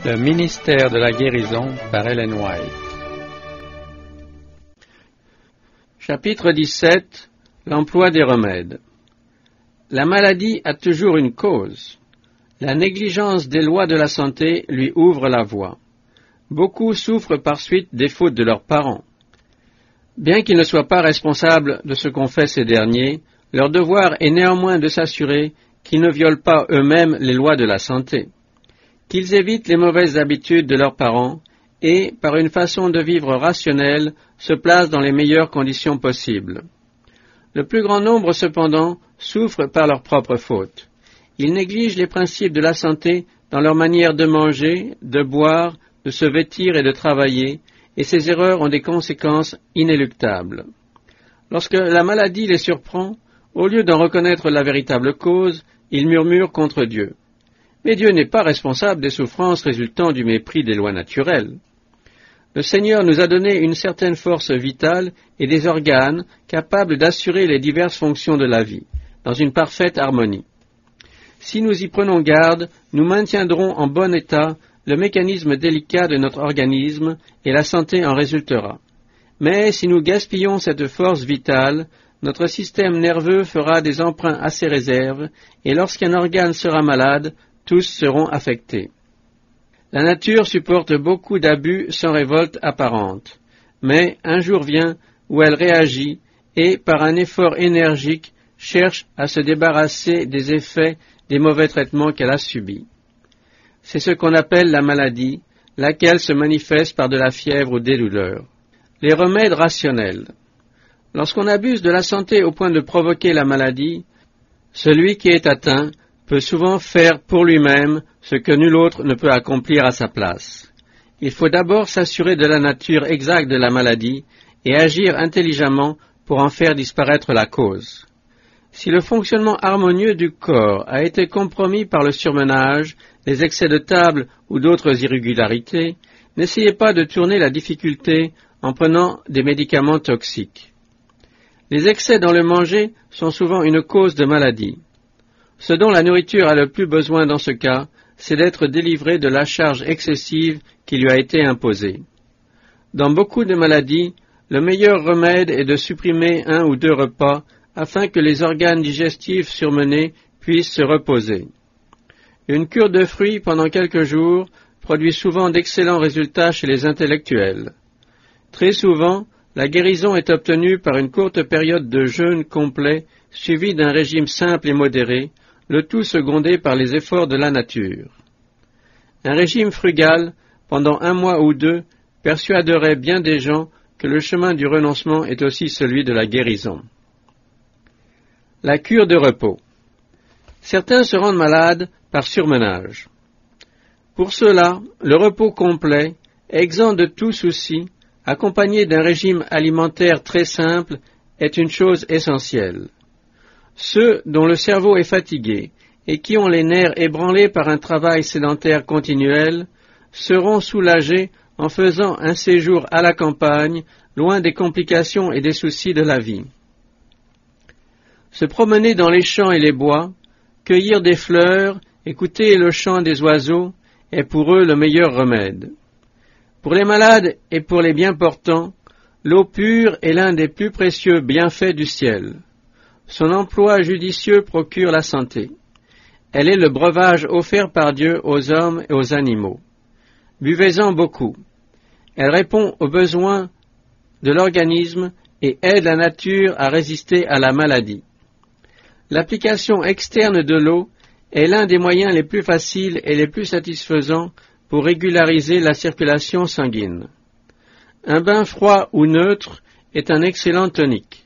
Le ministère de la guérison par Ellen White. Chapitre 17. L'emploi des remèdes. La maladie a toujours une cause. La négligence des lois de la santé lui ouvre la voie. Beaucoup souffrent par suite des fautes de leurs parents. Bien qu'ils ne soient pas responsables de ce qu'ont fait ces derniers, leur devoir est néanmoins de s'assurer qu'ils ne violent pas eux-mêmes les lois de la santé, qu'ils évitent les mauvaises habitudes de leurs parents et, par une façon de vivre rationnelle, se placent dans les meilleures conditions possibles. Le plus grand nombre, cependant, souffrent par leurs propres fautes. Ils négligent les principes de la santé dans leur manière de manger, de boire, de se vêtir et de travailler, et ces erreurs ont des conséquences inéluctables. Lorsque la maladie les surprend, au lieu d'en reconnaître la véritable cause, ils murmurent contre Dieu. Mais Dieu n'est pas responsable des souffrances résultant du mépris des lois naturelles. Le Seigneur nous a donné une certaine force vitale et des organes capables d'assurer les diverses fonctions de la vie, dans une parfaite harmonie. Si nous y prenons garde, nous maintiendrons en bon état le mécanisme délicat de notre organisme et la santé en résultera. Mais si nous gaspillons cette force vitale, notre système nerveux fera des emprunts à ses réserves et lorsqu'un organe sera malade, tous seront affectés. La nature supporte beaucoup d'abus sans révolte apparente, mais un jour vient où elle réagit et, par un effort énergique, cherche à se débarrasser des effets des mauvais traitements qu'elle a subis. C'est ce qu'on appelle la maladie, laquelle se manifeste par de la fièvre ou des douleurs. Les remèdes rationnels. Lorsqu'on abuse de la santé au point de provoquer la maladie, celui qui est atteint peut souvent faire pour lui-même ce que nul autre ne peut accomplir à sa place. Il faut d'abord s'assurer de la nature exacte de la maladie et agir intelligemment pour en faire disparaître la cause. Si le fonctionnement harmonieux du corps a été compromis par le surmenage, les excès de table ou d'autres irrégularités, n'essayez pas de tourner la difficulté en prenant des médicaments toxiques. Les excès dans le manger sont souvent une cause de maladie. Ce dont la nourriture a le plus besoin dans ce cas, c'est d'être délivrée de la charge excessive qui lui a été imposée. Dans beaucoup de maladies, le meilleur remède est de supprimer 1 ou 2 repas afin que les organes digestifs surmenés puissent se reposer. Une cure de fruits pendant quelques jours produit souvent d'excellents résultats chez les intellectuels. Très souvent, la guérison est obtenue par une courte période de jeûne complet suivie d'un régime simple et modéré, le tout secondé par les efforts de la nature. Un régime frugal, pendant 1 mois ou 2, persuaderait bien des gens que le chemin du renoncement est aussi celui de la guérison. La cure de repos. Certains se rendent malades par surmenage. Pour cela, le repos complet, exempt de tout souci, accompagné d'un régime alimentaire très simple, est une chose essentielle. Ceux dont le cerveau est fatigué et qui ont les nerfs ébranlés par un travail sédentaire continuel seront soulagés en faisant un séjour à la campagne, loin des complications et des soucis de la vie. Se promener dans les champs et les bois, cueillir des fleurs, écouter le chant des oiseaux est pour eux le meilleur remède. Pour les malades et pour les bien portants, l'eau pure est l'un des plus précieux bienfaits du ciel. Son emploi judicieux procure la santé. Elle est le breuvage offert par Dieu aux hommes et aux animaux. Buvez-en beaucoup. Elle répond aux besoins de l'organisme et aide la nature à résister à la maladie. L'application externe de l'eau est l'un des moyens les plus faciles et les plus satisfaisants pour régulariser la circulation sanguine. Un bain froid ou neutre est un excellent tonique.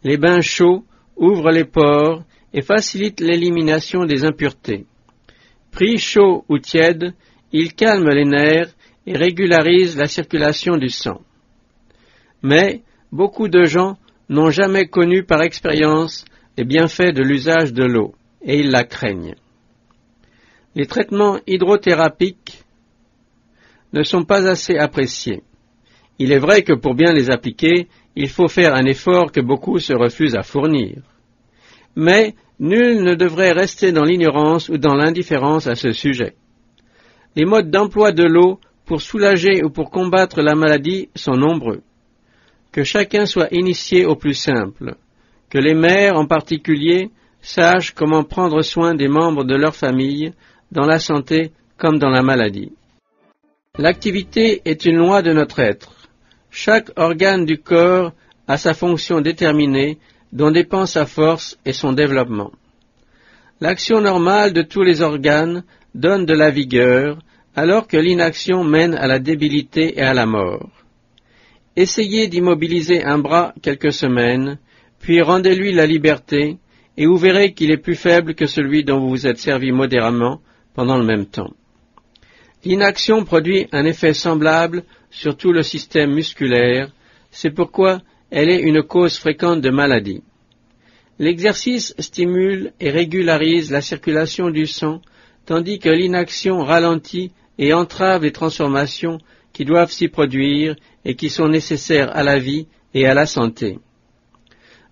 Les bains chauds ouvrent les pores et facilitent l'élimination des impuretés. Pris chaud ou tiède, ils calment les nerfs et régularisent la circulation du sang. Mais beaucoup de gens n'ont jamais connu par expérience les bienfaits de l'usage de l'eau, et ils la craignent. Les traitements hydrothérapiques ne sont pas assez appréciés. Il est vrai que pour bien les appliquer, il faut faire un effort que beaucoup se refusent à fournir. Mais nul ne devrait rester dans l'ignorance ou dans l'indifférence à ce sujet. Les modes d'emploi de l'eau pour soulager ou pour combattre la maladie sont nombreux. Que chacun soit initié au plus simple. Que les mères en particulier sachent comment prendre soin des membres de leur famille, dans la santé comme dans la maladie. L'activité est une loi de notre être. Chaque organe du corps a sa fonction déterminée dont dépend sa force et son développement. L'action normale de tous les organes donne de la vigueur, alors que l'inaction mène à la débilité et à la mort. Essayez d'immobiliser un bras quelques semaines, puis rendez-lui la liberté, et vous verrez qu'il est plus faible que celui dont vous vous êtes servi modérément pendant le même temps. L'inaction produit un effet semblable sur tout le système musculaire, c'est pourquoi elle est une cause fréquente de maladies. L'exercice stimule et régularise la circulation du sang, tandis que l'inaction ralentit et entrave les transformations qui doivent s'y produire et qui sont nécessaires à la vie et à la santé.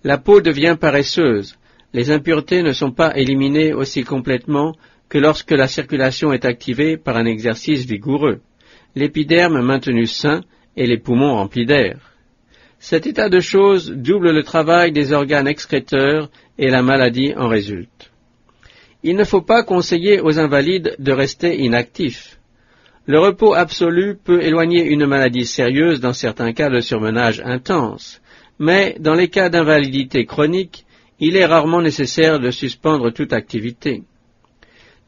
La peau devient paresseuse, les impuretés ne sont pas éliminées aussi complètement que lorsque la circulation est activée par un exercice vigoureux, l'épiderme maintenu sain et les poumons remplis d'air. Cet état de choses double le travail des organes excréteurs et la maladie en résulte. Il ne faut pas conseiller aux invalides de rester inactifs. Le repos absolu peut éloigner une maladie sérieuse dans certains cas de surmenage intense, mais dans les cas d'invalidité chronique, il est rarement nécessaire de suspendre toute activité.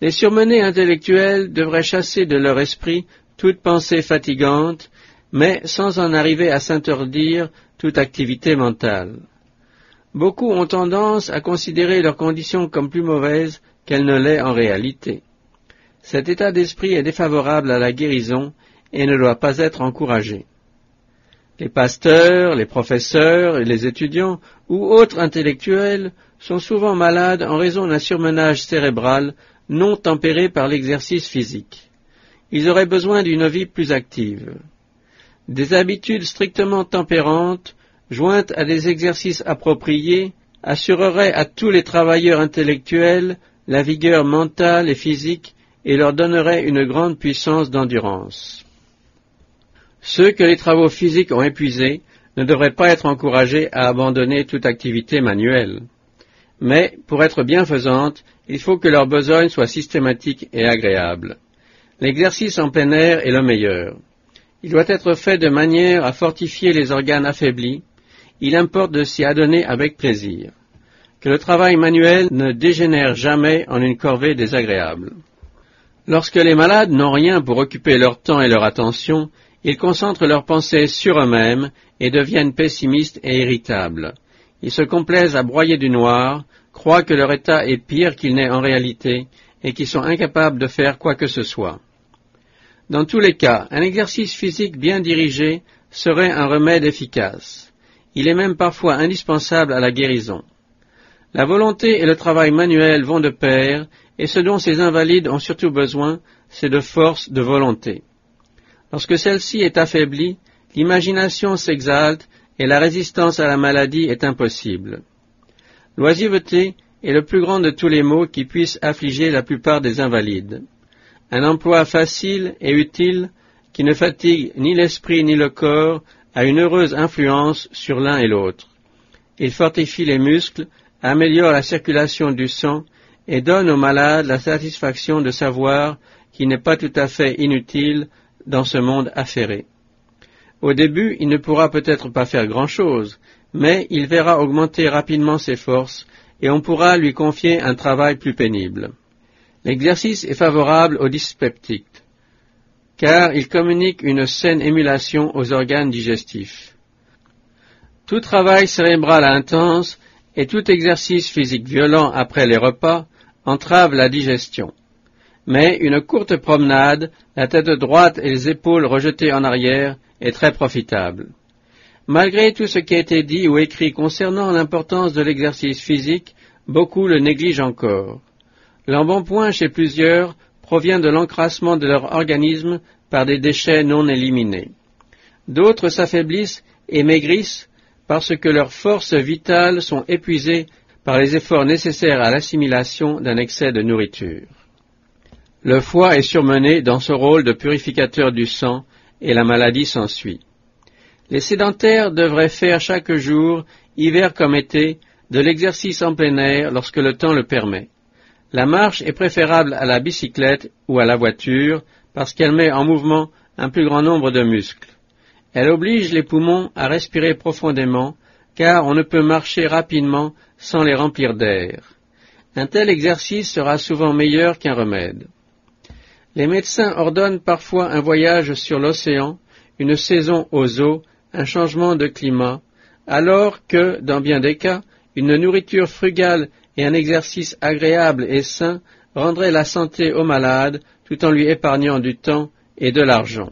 Les surmenés intellectuels devraient chasser de leur esprit toute pensée fatigante, mais sans en arriver à s'interdire toute activité mentale. Beaucoup ont tendance à considérer leur condition comme plus mauvaise qu'elle ne l'est en réalité. Cet état d'esprit est défavorable à la guérison et ne doit pas être encouragé. Les pasteurs, les professeurs et les étudiants ou autres intellectuels sont souvent malades en raison d'un surmenage cérébral non tempéré par l'exercice physique. Ils auraient besoin d'une vie plus active. Des habitudes strictement tempérantes, jointes à des exercices appropriés, assureraient à tous les travailleurs intellectuels la vigueur mentale et physique et leur donneraient une grande puissance d'endurance. Ceux que les travaux physiques ont épuisés ne devraient pas être encouragés à abandonner toute activité manuelle. Mais, pour être bienfaisante, il faut que leur besogne soit systématique et agréable. L'exercice en plein air est le meilleur. Il doit être fait de manière à fortifier les organes affaiblis. Il importe de s'y adonner avec plaisir. Que le travail manuel ne dégénère jamais en une corvée désagréable. Lorsque les malades n'ont rien pour occuper leur temps et leur attention, ils concentrent leurs pensées sur eux-mêmes et deviennent pessimistes et irritables. Ils se complaisent à broyer du noir, croient que leur état est pire qu'il n'est en réalité et qu'ils sont incapables de faire quoi que ce soit. Dans tous les cas, un exercice physique bien dirigé serait un remède efficace. Il est même parfois indispensable à la guérison. La volonté et le travail manuel vont de pair, et ce dont ces invalides ont surtout besoin, c'est de force de volonté. Lorsque celle-ci est affaiblie, l'imagination s'exalte et la résistance à la maladie est impossible. L'oisiveté est le plus grand de tous les maux qui puissent affliger la plupart des invalides. Un emploi facile et utile, qui ne fatigue ni l'esprit ni le corps, a une heureuse influence sur l'un et l'autre. Il fortifie les muscles, améliore la circulation du sang et donne aux malades la satisfaction de savoir qu'il n'est pas tout à fait inutile dans ce monde affairé. Au début, il ne pourra peut-être pas faire grand-chose, mais il verra augmenter rapidement ses forces et on pourra lui confier un travail plus pénible. L'exercice est favorable aux dyspeptiques, car il communique une saine émulation aux organes digestifs. Tout travail cérébral intense et tout exercice physique violent après les repas entrave la digestion. Mais une courte promenade, la tête droite et les épaules rejetées en arrière, est très profitable. Malgré tout ce qui a été dit ou écrit concernant l'importance de l'exercice physique, beaucoup le négligent encore. L'embonpoint chez plusieurs provient de l'encrassement de leur organisme par des déchets non éliminés. D'autres s'affaiblissent et maigrissent parce que leurs forces vitales sont épuisées par les efforts nécessaires à l'assimilation d'un excès de nourriture. Le foie est surmené dans ce rôle de purificateur du sang et la maladie s'ensuit. Les sédentaires devraient faire chaque jour, hiver comme été, de l'exercice en plein air lorsque le temps le permet. La marche est préférable à la bicyclette ou à la voiture parce qu'elle met en mouvement un plus grand nombre de muscles. Elle oblige les poumons à respirer profondément car on ne peut marcher rapidement sans les remplir d'air. Un tel exercice sera souvent meilleur qu'un remède. Les médecins ordonnent parfois un voyage sur l'océan, une saison aux eaux, un changement de climat, alors que, dans bien des cas, une nourriture frugale et un exercice agréable et sain rendraient la santé au malade tout en lui épargnant du temps et de l'argent.